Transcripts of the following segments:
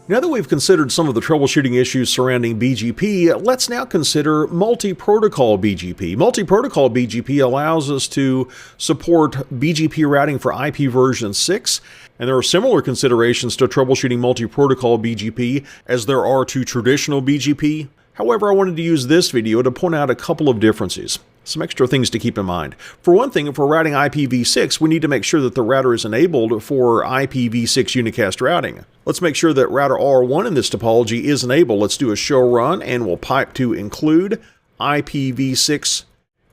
Now that we've considered some of the troubleshooting issues surrounding BGP, let's now consider multi-protocol BGP. Multi-protocol BGP allows us to support BGP routing for IP version 6, and there are similar considerations to troubleshooting multi-protocol BGP as there are to traditional BGP. However, I wanted to use this video to point out a couple of differences. Some extra things to keep in mind. For one thing, if we're routing IPv6, we need to make sure that the router is enabled for IPv6 unicast routing. Let's make sure that router R1 in this topology is enabled. Let's do a show run and we'll pipe to include IPv6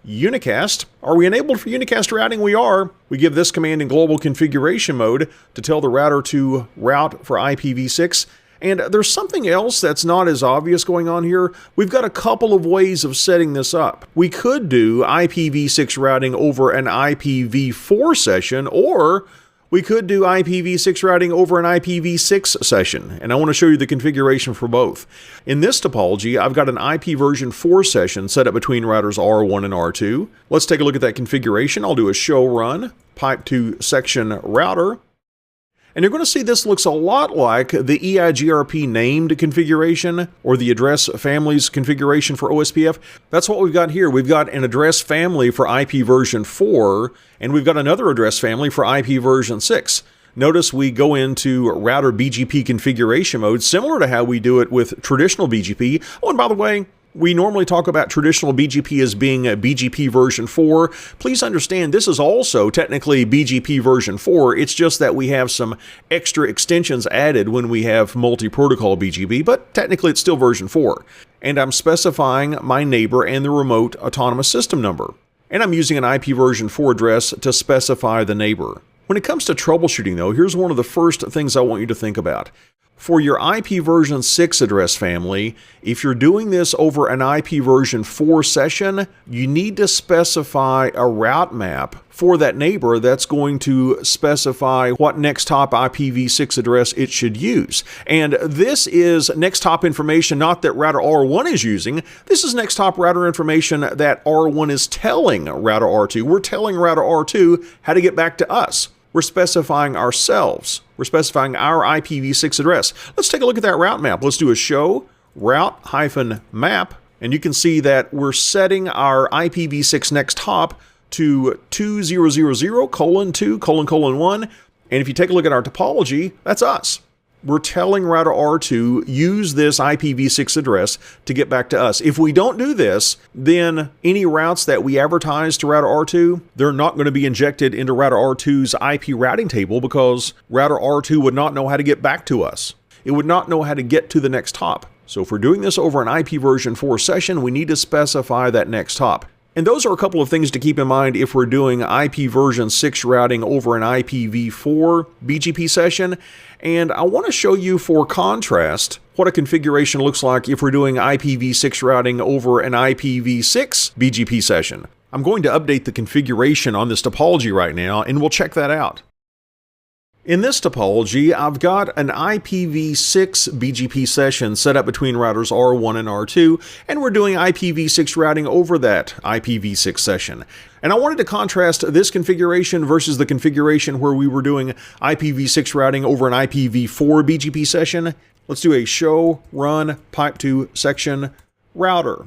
unicast. Are we enabled for unicast routing? We are. We give this command in global configuration mode to tell the router to route for IPv6. And there's something else that's not as obvious going on here. We've got a couple of ways of setting this up. We could do IPv6 routing over an IPv4 session, or we could do IPv6 routing over an IPv6 session. And I want to show you the configuration for both. In this topology, I've got an IP version 4 session set up between routers R1 and R2. Let's take a look at that configuration. I'll do a show run, pipe to section router. And you're going to see this looks a lot like the EIGRP named configuration or the address families configuration for OSPF. That's what we've got here. We've got an address family for IP version 4, and we've got another address family for IP version 6. Notice we go into router BGP configuration mode, similar to how we do it with traditional BGP. Oh, and by the way, we normally talk about traditional BGP as being a BGP version 4. Please understand this is also technically BGP version 4. It's just that we have some extra extensions added when we have multi-protocol BGP, but technically it's still version 4. And I'm specifying my neighbor and the remote autonomous system number. And I'm using an IP version 4 address to specify the neighbor. When it comes to troubleshooting though, here's one of the first things I want you to think about. For your IP version 6 address family, if you're doing this over an IP version 4 session, you need to specify a route map for that neighbor that's going to specify what next hop IPv6 address it should use. And this is next hop information not that router R1 is using. This is next hop router information that R1 is telling router R2. We're telling router R2 how to get back to us. We're specifying ourselves. We're specifying our IPv6 address. Let's take a look at that route map. Let's do a show route-map, and you can see that we're setting our IPv6 next hop to 2000:2:1. And if you take a look at our topology, that's us. We're telling router R2 use this IPv6 address to get back to us. If we don't do this, then any routes that we advertise to router R2, they're not going to be injected into router R2's IP routing table because router R2 would not know how to get back to us. It would not know how to get to the next hop. So if we're doing this over an IP version 4 session, we need to specify that next hop. And those are a couple of things to keep in mind if we're doing IP version 6 routing over an IPv4 BGP session. And I want to show you for contrast what a configuration looks like if we're doing IPv6 routing over an IPv6 BGP session. I'm going to update the configuration on this topology right now, and we'll check that out. In this topology, I've got an IPv6 BGP session set up between routers R1 and R2, and we're doing IPv6 routing over that IPv6 session. And I wanted to contrast this configuration versus the configuration where we were doing IPv6 routing over an IPv4 BGP session. Let's do a show run pipe to section router.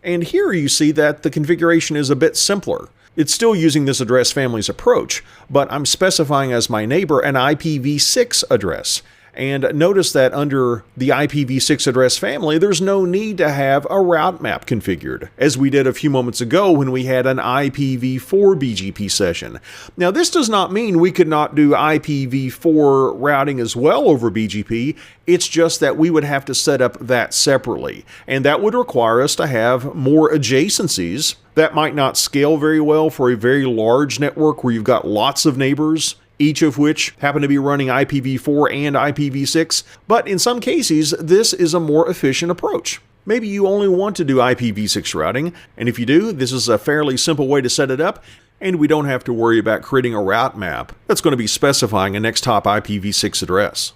And here you see that the configuration is a bit simpler. It's still using this address family's approach, but I'm specifying as my neighbor an IPv6 address. And notice that under the IPv6 address family, there's no need to have a route map configured, as we did a few moments ago when we had an IPv4 BGP session. Now, this does not mean we could not do IPv4 routing as well over BGP. It's just that we would have to set up that separately. And that would require us to have more adjacencies. That might not scale very well for a very large network where you've got lots of neighbors, each of which happen to be running IPv4 and IPv6, but in some cases, this is a more efficient approach. Maybe you only want to do IPv6 routing, and if you do, this is a fairly simple way to set it up, and we don't have to worry about creating a route map that's going to be specifying a next hop IPv6 address.